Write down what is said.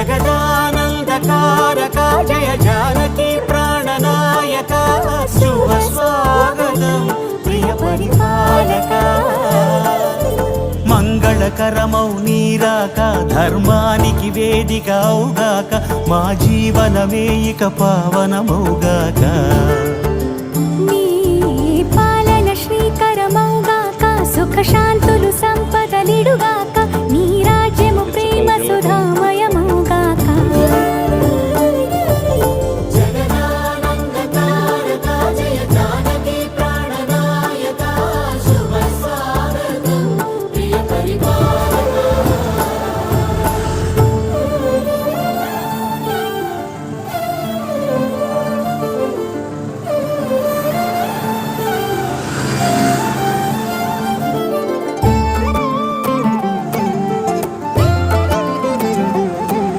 జగదానందకారక జయ జానకి ప్రాణనాయక శుభ స్వాగతం ప్రియ పరిపాలక మంగళకరమౌ నీరాక ధర్మానికి వేదిక అవుగాక మా జీవనమే ఇక పావనమౌగాక నీ పాలన శ్రీకరమౌగాక సుఖ శాంతులు సంపదలిడుగా